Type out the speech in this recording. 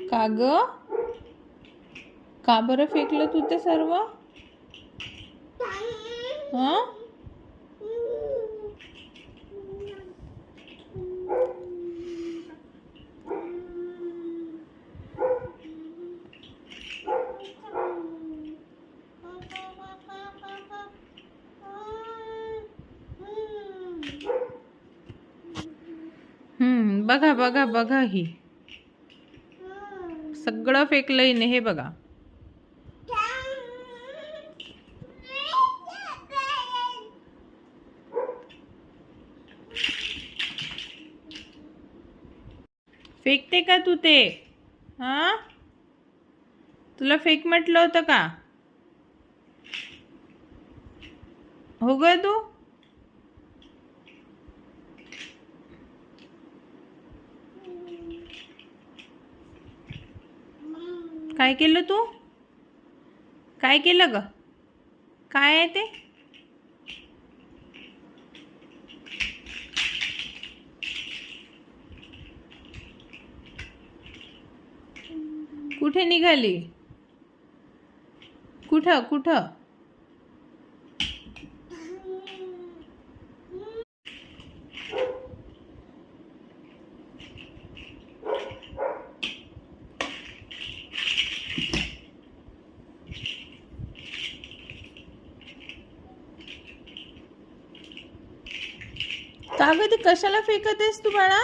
का ग? का बरं फेकलं तू ते सर्व? हं? बघा बघा बघा, ही सगळं फेकलंय ने, हे बघा. फेकते का तू ते? हा, तुला फेक म्हटलं होतं का? हो ग तू. काय केलं तू? काय केलं ग? काय आहे ते? कुठे निघाली? कुठं कुठं? का ग, ती कशाला फेकत आहेस तू बाळा?